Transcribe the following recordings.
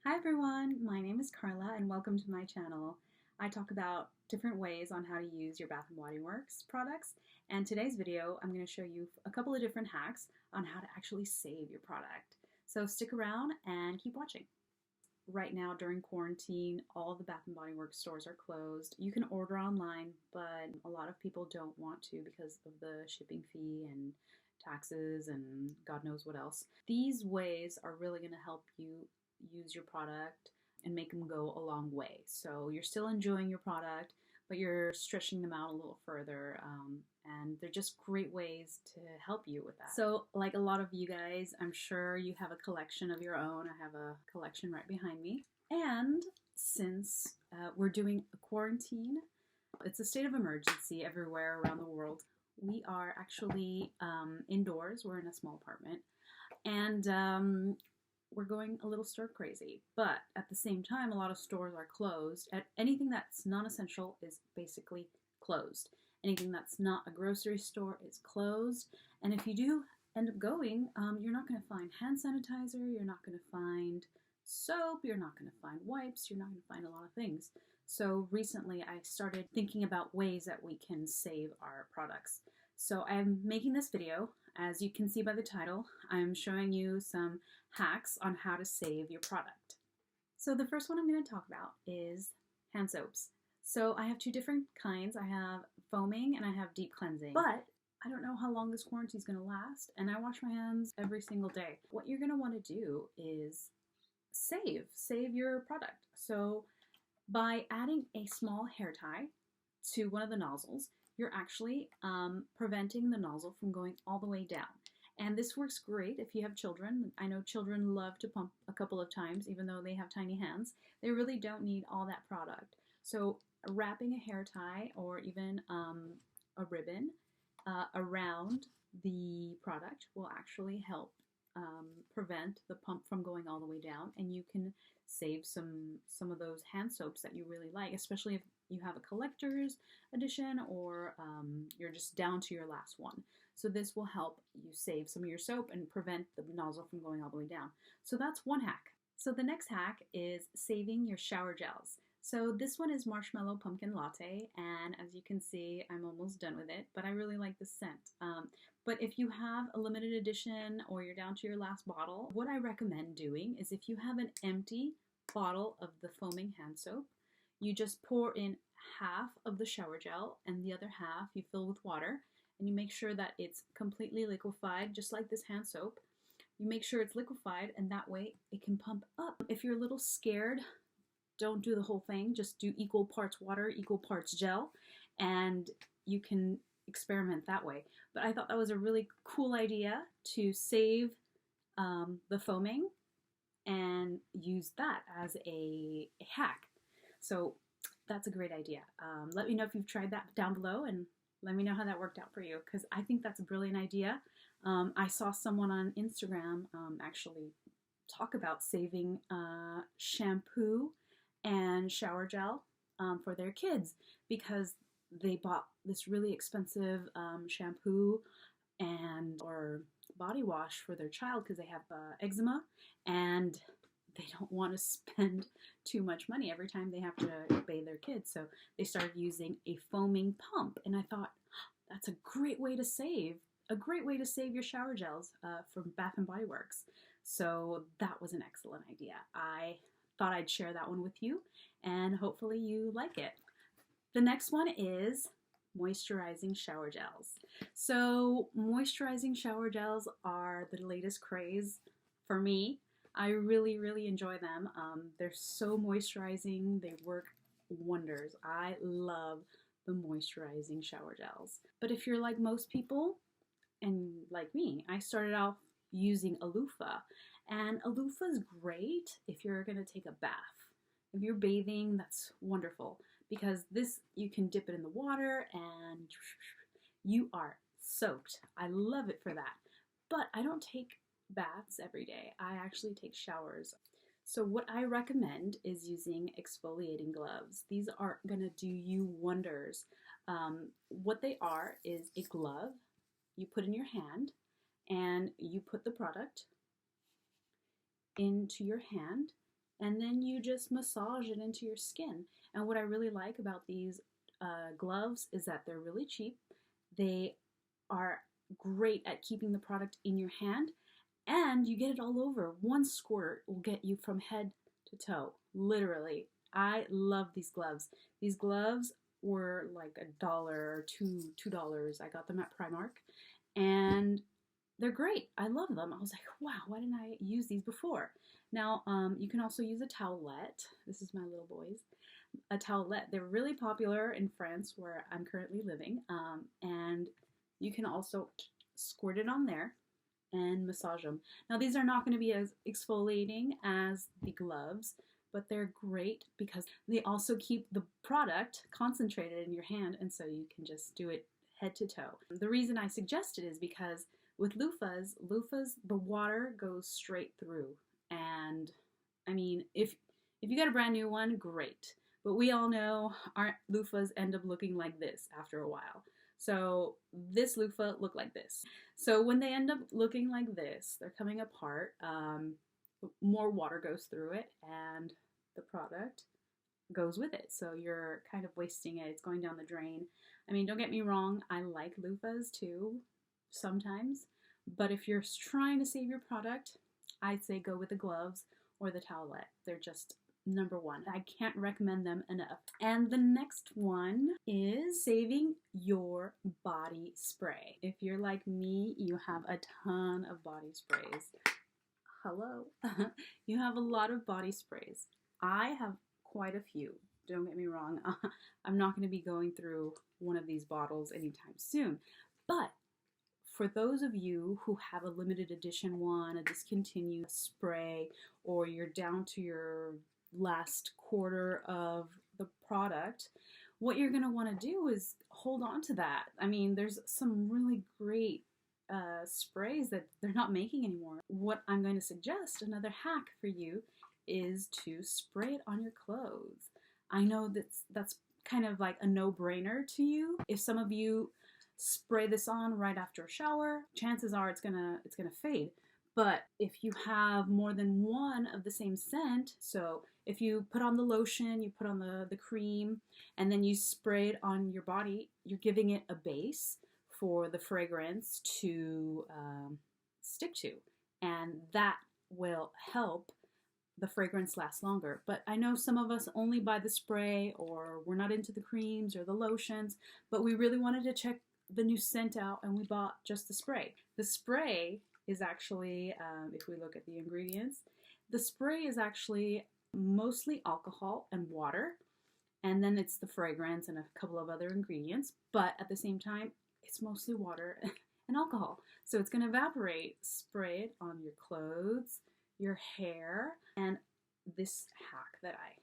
Hi everyone, my name is Carla and welcome to my channel. I talk about different ways on how to use your Bath & Body Works products, and today's video I'm going to show you a couple of different hacks on how to actually save your product. So stick around and keep watching. Right now during quarantine, all the Bath & Body Works stores are closed. You can order online, but a lot of people don't want to because of the shipping fee and taxes and God knows what else. These ways are really going to help you use your product and make them go a long way. So you're still enjoying your product, but you're stretching them out a little further, and they're just great ways to help you with that. So like a lot of you guys, I'm sure you have a collection of your own. I have a collection right behind me. And since we're doing a quarantine, it's a state of emergency everywhere around the world. We are actually indoors. We're in a small apartment. And we're going a little stir crazy, but at the same time, a lot of stores are closed. Anything that's non-essential is basically closed. Anything that's not a grocery store is closed. And if you do end up going, you're not going to find hand sanitizer, you're not going to find soap, you're not going to find wipes, you're not going to find a lot of things. So recently I started thinking about ways that we can save our products. So I'm making this video. As you can see by the title, I'm showing you some hacks on how to save your product. So the first one I'm going to talk about is hand soaps. So I have two different kinds. I have foaming and I have deep cleansing. But I don't know how long this quarantine is going to last, and I wash my hands every single day. What you're going to want to do is save your product. So by adding a small hair tie to one of the nozzles, you're actually preventing the nozzle from going all the way down. And this works great if you have children. I know children love to pump a couple of times, even though they have tiny hands. They really don't need all that product. So wrapping a hair tie or even a ribbon around the product will actually help prevent the pump from going all the way down, and you can save some of those hand soaps that you really like, especially if you have a collector's edition or you're just down to your last one. So this will help you save some of your soap and prevent the nozzle from going all the way down. So that's one hack. So the next hack is saving your shower gels. So this one is Marshmallow Pumpkin Latte, and as you can see, I'm almost done with it, but I really like the scent. But if you have a limited edition or you're down to your last bottle, what I recommend doing is if you have an empty bottle of the foaming hand soap, you just pour in half of the shower gel and the other half you fill with water, and you make sure that it's completely liquefied, just like this hand soap. You make sure it's liquefied, and that way it can pump up. If you're a little scared, don't do the whole thing. Just do equal parts water, equal parts gel, and you can experiment that way. But I thought that was a really cool idea to save the foaming and use that as a hack. So that's a great idea. Let me know if you've tried that down below, and let me know how that worked out for you, because I think that's a brilliant idea. I saw someone on Instagram actually talk about saving shampoo and shower gel for their kids, because they bought this really expensive shampoo or body wash for their child because they have eczema, and they don't want to spend too much money every time they have to bathe their kids. So they started using a foaming pump, and I thought, that's a great way to save your shower gels from Bath & Body Works. So that was an excellent idea. I thought I'd share that one with you, and hopefully you like it. The next one is moisturizing shower gels. So moisturizing shower gels are the latest craze for me. I really, really enjoy them. They're so moisturizing. They work wonders. I love the moisturizing shower gels. But if you're like most people, and like me, I started off using a loofah. And a loofah is great if you're going to take a bath. If you're bathing, that's wonderful, because this, you can dip it in the water and you are soaked. I love it for that. But I don't take baths every day. I actually take showers. So what I recommend is using exfoliating gloves. These are going to do you wonders. What they are is a glove you put in your hand, and you put the product into your hand, and then you just massage it into your skin. And what I really like about these gloves is that they're really cheap. They are great at keeping the product in your hand, and you get it all over. One squirt will get you from head to toe, literally. I love these gloves. These gloves were like $1 or $2. I got them at Primark, and they're great. I love them. I was like, wow, why didn't I use these before? Now, you can also use a towelette. This is my little boy's. A towelette. They're really popular in France, where I'm currently living, and you can also squirt it on there and massage them. Now, these are not going to be as exfoliating as the gloves, but they're great because they also keep the product concentrated in your hand, and so you can just do it head to toe. The reason I suggest it is because with loofahs, the water goes straight through. And I mean, if you got a brand new one, great. But we all know our loofahs end up looking like this after a while. So this loofah looked like this. So when they end up looking like this, they're coming apart, more water goes through it and the product goes with it. So you're kind of wasting it. It's going down the drain. I mean, don't get me wrong, I like loofahs too, sometimes. But if you're trying to save your product, I'd say go with the gloves or the towelette. They're just number one. I can't recommend them enough. And the next one is saving your body spray. If you're like me, you have a ton of body sprays. Hello. You have a lot of body sprays. I have quite a few. Don't get me wrong. I'm not going to be going through one of these bottles anytime soon. But for those of you who have a limited edition one, a discontinued spray, or you're down to your last quarter of the product, what you're going to want to do is hold on to that. I mean, there's some really great sprays that they're not making anymore. What I'm going to suggest, another hack for you, is to spray it on your clothes. I know that's kind of like a no-brainer to you. If some of you spray this on right after a shower, chances are it's gonna fade. But if you have more than one of the same scent, so if you put on the lotion, you put on the cream, and then you spray it on your body, you're giving it a base for the fragrance to stick to, and that will help the fragrance last longer. But I know some of us only buy the spray, or we're not into the creams or the lotions, but we really wanted to check the new scent out, and we bought just the spray. The spray is actually, if we look at the ingredients, the spray is actually mostly alcohol and water, and then it's the fragrance and a couple of other ingredients, but at the same time, it's mostly water and alcohol. So it's going to evaporate. Spray it on your clothes, your hair, and this hack that I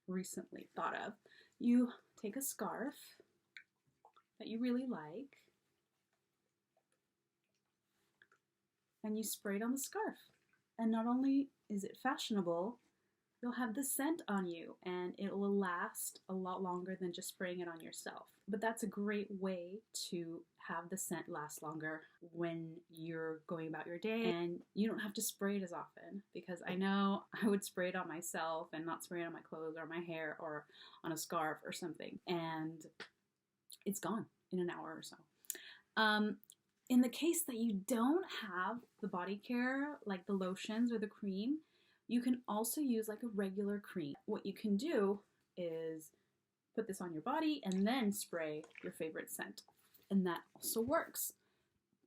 recently thought of. You take a scarf that you really like, and you spray it on the scarf. And not only is it fashionable, you'll have the scent on you, and it will last a lot longer than just spraying it on yourself. But that's a great way to have the scent last longer when you're going about your day, and you don't have to spray it as often, because I know I would spray it on myself and not spray it on my clothes or my hair or on a scarf or something, and it's gone in an hour or so. In the case that you don't have the body care, like the lotions or the cream, you can also use like a regular cream. What you can do is put this on your body and then spray your favorite scent, and that also works.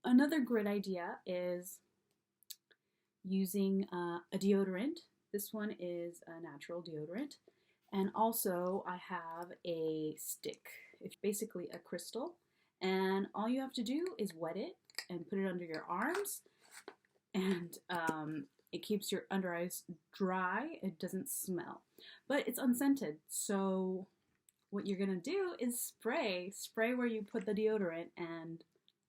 Another great idea is using a deodorant. This one is a natural deodorant, and also I have a stick. It's basically a crystal, and all you have to do is wet it and put it under your arms, and it keeps your under eyes dry. It doesn't smell, but it's unscented. So what you're gonna do is spray where you put the deodorant, and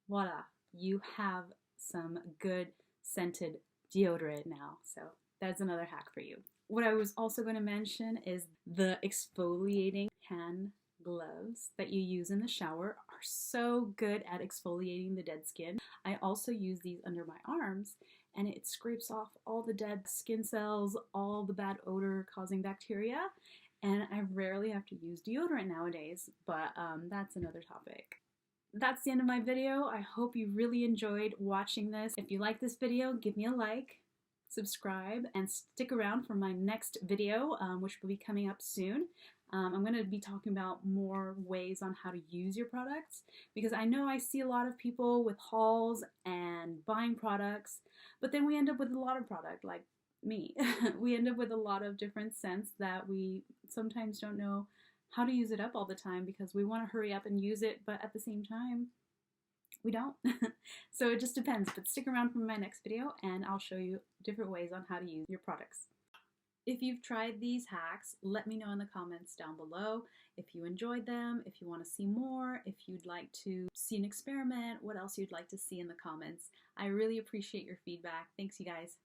voila, you have some good scented deodorant now. So that's another hack for you. What I was also going to mention is the exfoliating hand gloves that you use in the shower are so good at exfoliating the dead skin. I also use these under my arms, and it scrapes off all the dead skin cells, all the bad odor causing bacteria. And I rarely have to use deodorant nowadays, but that's another topic. That's the end of my video. I hope you really enjoyed watching this. If you like this video, give me a like, subscribe, and stick around for my next video, which will be coming up soon. I'm going to be talking about more ways on how to use your products, because I know I see a lot of people with hauls and buying products, but then we end up with a lot of product, like me. We end up with a lot of different scents that we sometimes don't know how to use it up all the time because we want to hurry up and use it, but at the same time, we don't. So it just depends, but stick around for my next video and I'll show you different ways on how to use your products. If you've tried these hacks, let me know in the comments down below if you enjoyed them, if you want to see more, if you'd like to see an experiment, what else you'd like to see in the comments. I really appreciate your feedback. Thanks, you guys.